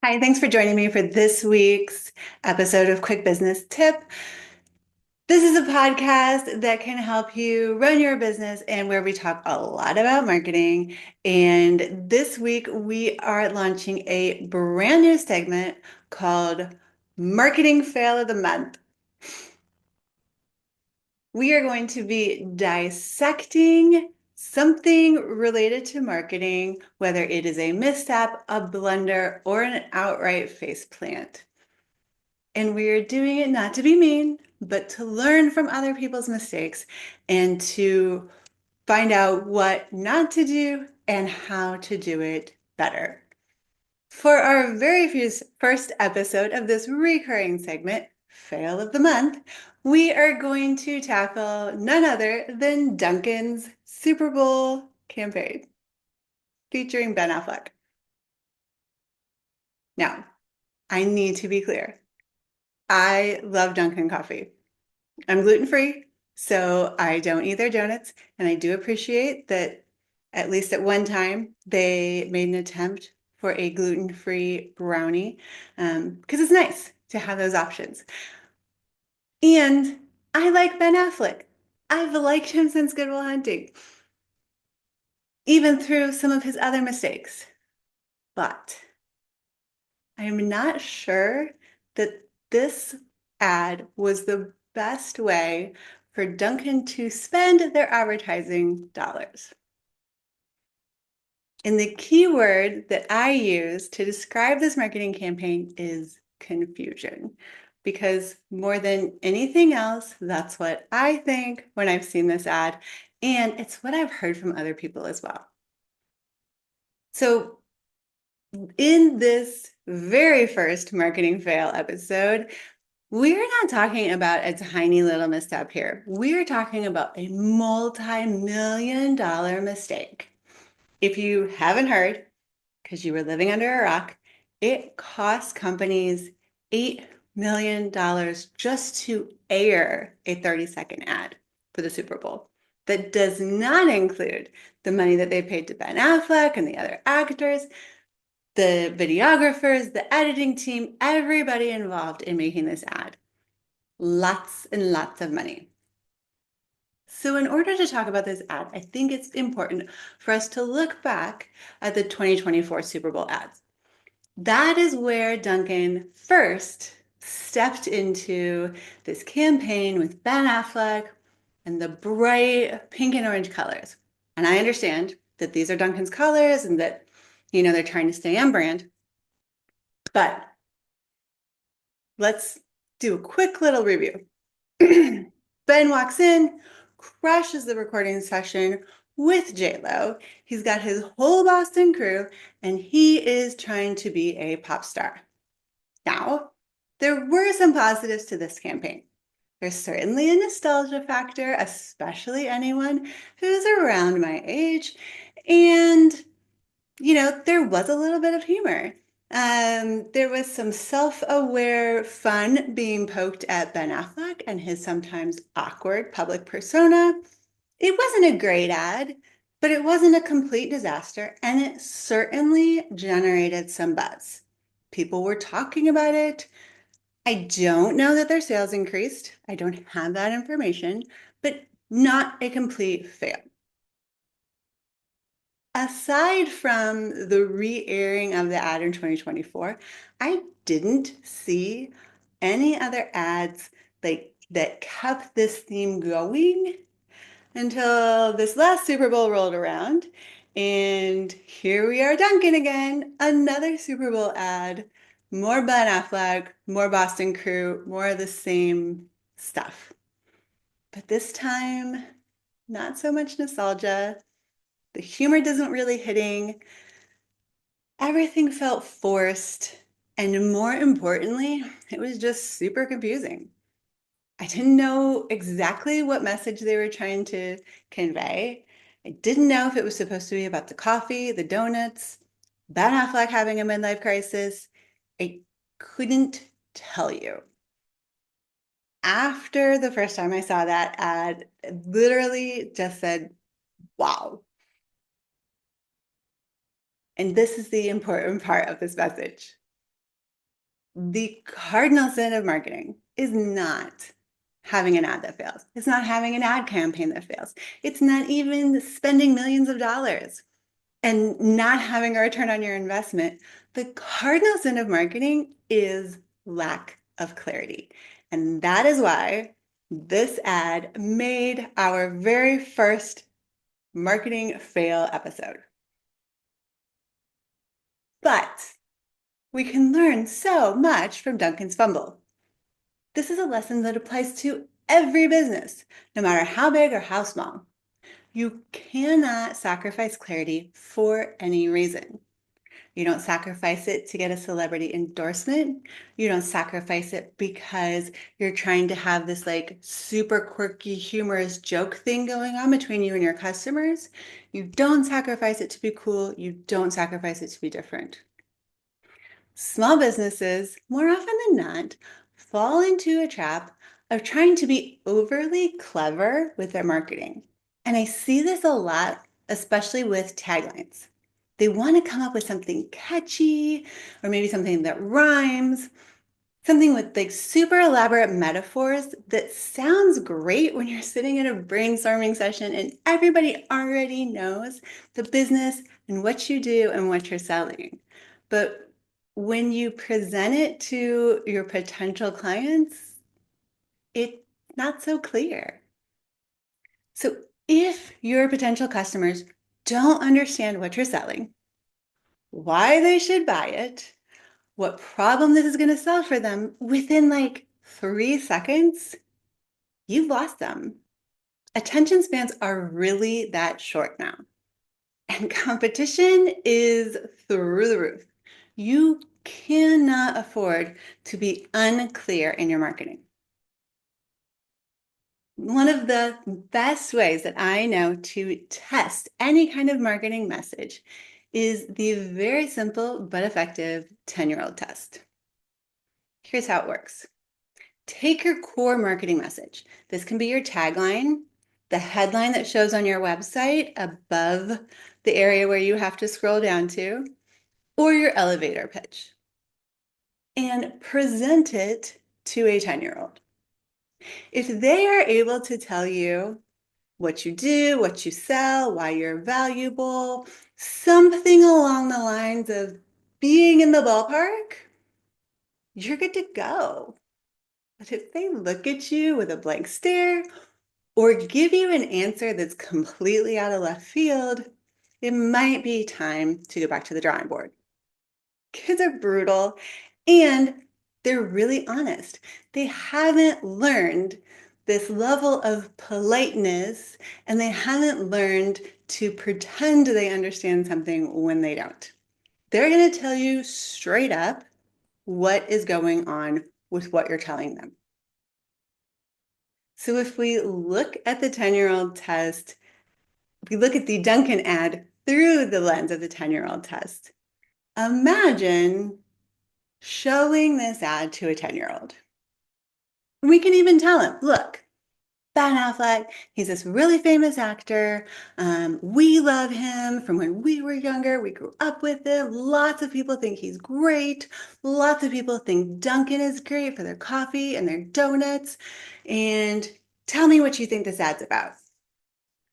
Hi, thanks for joining me for this week's episode of Quick Business Tip. This is a podcast that can help you run your business and where we talk a lot about marketing. And this week we are launching a brand new segment called Marketing Fail of the Month. We are going to be dissecting something related to marketing, whether it is a misstep, a blunder, or an outright faceplant. And we're doing it not to be mean, but to learn from other people's mistakes and to find out what not to do and how to do it better. For our first episode of this recurring segment, Fail of the Month, we are going to tackle none other than Dunkin's Super Bowl campaign featuring Ben Affleck. Now, I need to be clear. I love Dunkin' coffee. I'm gluten-free, so I don't eat their donuts, and I do appreciate that at least at one time they made an attempt for a gluten-free brownie, because it's nice to have those options. And I like Ben Affleck. I've liked him since Good Will Hunting, even through some of his other mistakes. But I am not sure that this ad was the best way for Dunkin' to spend their advertising dollars. And the key word that I use to describe this marketing campaign is confusion. Because more than anything else, that's what I think when I've seen this ad. And it's what I've heard from other people as well. So in this very first marketing fail episode, we're not talking about a tiny little misstep here. We're talking about a multi-million-dollar mistake. If you haven't heard, because you were living under a rock, it costs companies $8 million just to air a 30-second ad for the Super Bowl. That does not include the money that they paid to Ben Affleck and the other actors, the videographers, the editing team, everybody involved in making this ad. Lots and lots of money. So in order to talk about this ad, I think it's important for us to look back at the 2024 Super Bowl ads. That is where Dunkin' first stepped into this campaign with Ben Affleck and the bright pink and orange colors. And I understand that these are Dunkin's colors and that, they're trying to stay on brand. But let's do a quick little review. Ben walks in, crashes the recording session with J-Lo. He's got his whole Boston crew, and he is trying to be a pop star. Now, there were some positives to this campaign. There's certainly a nostalgia factor, especially anyone who's around my age. And, there was a little bit of humor. There was some self-aware fun being poked at Ben Affleck and his sometimes awkward public persona. It wasn't a great ad, but it wasn't a complete disaster, and it certainly generated some buzz. People were talking about it. I don't know that their sales increased. I don't have that information, but not a complete fail. Aside from the re-airing of the ad in 2024, I didn't see any other ads that kept this theme going until this last Super Bowl rolled around. And here we are, Dunkin' again, another Super Bowl ad, more Ben Affleck, more Boston crew, more of the same stuff. But this time, not so much nostalgia. The humor doesn't really hitting. Everything felt forced. And more importantly, it was just super confusing. I didn't know exactly what message they were trying to convey. I didn't know if it was supposed to be about the coffee, the donuts, Ben Affleck having a midlife crisis. I couldn't tell you. After the first time I saw that ad, it literally just said, wow. And this is the important part of this message. The cardinal sin of marketing is not having an ad that fails. It's not having an ad campaign that fails. It's not even spending millions of dollars and not having a return on your investment. The cardinal sin of marketing is lack of clarity. And that is why this ad made our very first marketing fail episode. But we can learn so much from Duncan's fumble. This is a lesson that applies to every business, no matter how big or how small. You cannot sacrifice clarity for any reason. You don't sacrifice it to get a celebrity endorsement. You don't sacrifice it because you're trying to have this like super quirky, humorous joke thing going on between you and your customers. You don't sacrifice it to be cool. You don't sacrifice it to be different. Small businesses, more often than not, fall into a trap of trying to be overly clever with their marketing. And I see this a lot, especially with taglines. They want to come up with something catchy or maybe something that rhymes, something with like super elaborate metaphors that sounds great when you're sitting in a brainstorming session and everybody already knows the business and what you do and what you're selling. But when you present it to your potential clients, it's not so clear. So if your potential customers don't understand what you're selling, why they should buy it, what problem this is going to solve for them within like 3 seconds, you've lost them. Attention spans are really that short now. And competition is through the roof. You cannot afford to be unclear in your marketing. One of the best ways that I know to test any kind of marketing message is the very simple but effective 10-year-old test. Here's how it works. Take your core marketing message. This can be your tagline, the headline that shows on your website above the area where you have to scroll down to, or your elevator pitch, and present it to a 10-year-old. If they are able to tell you what you do, what you sell, why you're valuable, something along the lines of being in the ballpark, you're good to go. But if they look at you with a blank stare or give you an answer that's completely out of left field, it might be time to go back to the drawing board. Kids are brutal and they're really honest. They haven't learned this level of politeness and they haven't learned to pretend they understand something when they don't. They're going to tell you straight up what is going on with what you're telling them. So if we look at the 10-year-old test, we look at the Dunkin ad through the lens of the 10-year-old test. Imagine showing this ad to a 10-year-old. We can even tell him, look, Ben Affleck, he's this really famous actor. We love him from when we were younger. We grew up with him. Lots of people think he's great. Lots of people think Dunkin' is great for their coffee and their donuts. And tell me what you think this ad's about.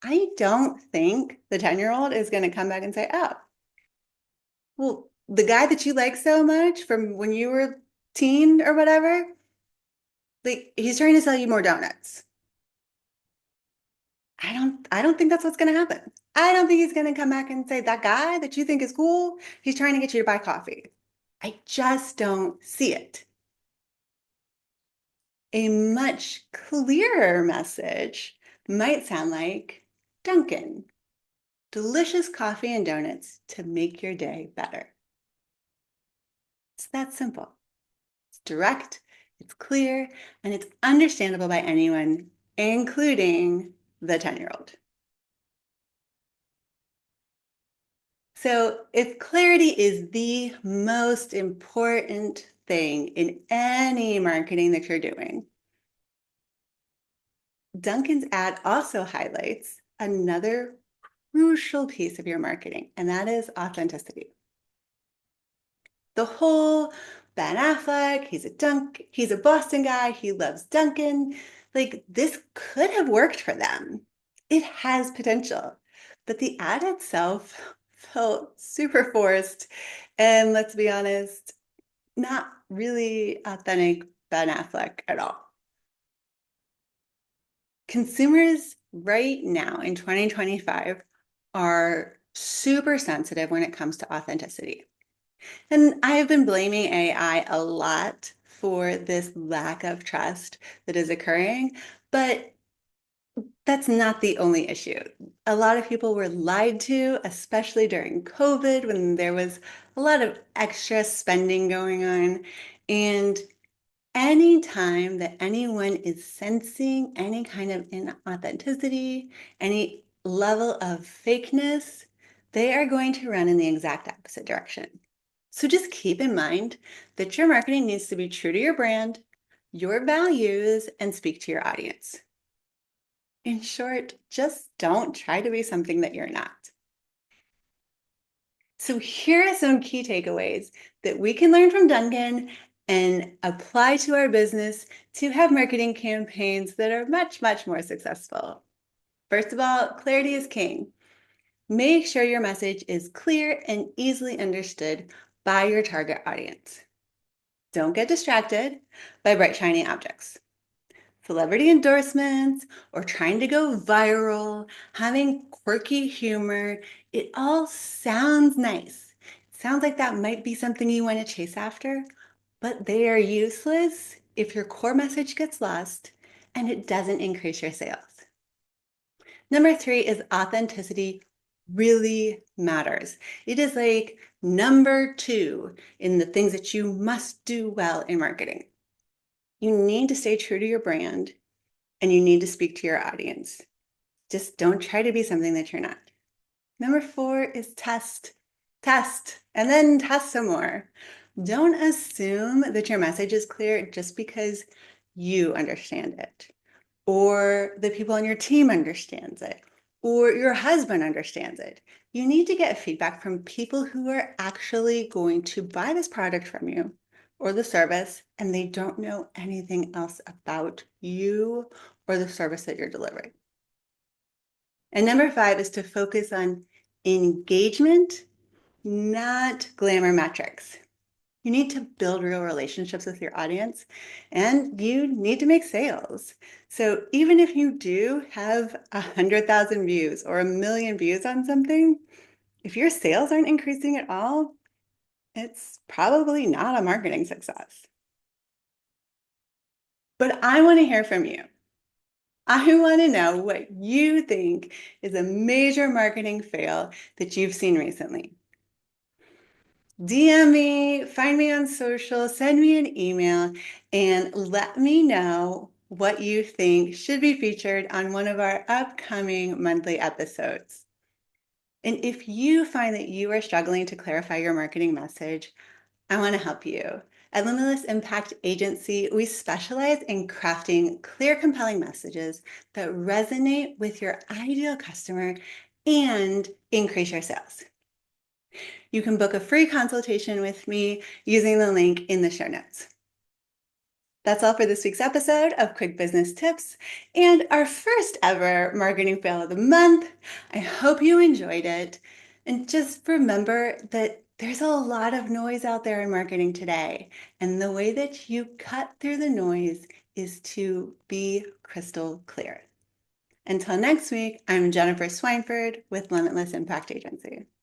I don't think the 10-year-old is going to come back and say, oh, well, the guy that you like so much from when you were teen or whatever, like he's trying to sell you more donuts. I don't think that's what's going to happen. I don't think he's going to come back and say that guy that you think is cool, he's trying to get you to buy coffee. I just don't see it. A much clearer message might sound like Dunkin', delicious coffee and donuts to make your day better. It's that simple. It's direct, it's clear, and it's understandable by anyone, including the 10-year-old. So if clarity is the most important thing in any marketing that you're doing, Dunkin's ad also highlights another crucial piece of your marketing, and that is authenticity. The whole Ben Affleck, he's a Boston guy, he loves Dunkin. Like this could have worked for them. It has potential. But the ad itself felt super forced and let's be honest, not really authentic Ben Affleck at all. Consumers right now in 2025 are super sensitive when it comes to authenticity. And I have been blaming AI a lot for this lack of trust that is occurring, but that's not the only issue. A lot of people were lied to, especially during COVID when there was a lot of extra spending going on. And anytime that anyone is sensing any kind of inauthenticity, any level of fakeness, they are going to run in the exact opposite direction. So just keep in mind that your marketing needs to be true to your brand, your values, and speak to your audience. In short, just don't try to be something that you're not. So here are some key takeaways that we can learn from Dunkin and apply to our business to have marketing campaigns that are much, much more successful. First of all, clarity is king. Make sure your message is clear and easily understood by your target audience. Don't get distracted by bright, shiny objects. Celebrity endorsements or trying to go viral, having quirky humor, it all sounds nice. It sounds like that might be something you want to chase after, but they are useless if your core message gets lost and it doesn't increase your sales. Number three is authenticity really matters. It is like number two in the things that you must do well in marketing. You need to stay true to your brand and you need to speak to your audience. Just don't try to be something that you're not. Number four is test, and then test some more. Don't assume that your message is clear just because you understand it, or the people on your team understands it, or your husband understands it. You need to get feedback from people who are actually going to buy this product from you or the service, and they don't know anything else about you or the service that you're delivering. And number five is to focus on engagement, not glamour metrics. You need to build real relationships with your audience and you need to make sales. So even if you do have 100,000 views or 1 million views on something, if your sales aren't increasing at all, it's probably not a marketing success. But I want to hear from you. I want to know what you think is a major marketing fail that you've seen recently. DM me, find me on social, send me an email, and let me know what you think should be featured on one of our upcoming monthly episodes. And if you find that you are struggling to clarify your marketing message, I want to help you. At Limitless Impact Agency, we specialize in crafting clear, compelling messages that resonate with your ideal customer and increase your sales. You can book a free consultation with me using the link in the show notes. That's all for this week's episode of Quick Business Tips and our first ever marketing fail of the month. I hope you enjoyed it. And just remember that there's a lot of noise out there in marketing today. And the way that you cut through the noise is to be crystal clear. Until next week, I'm Jennifer Swineford with Limitless Impact Agency.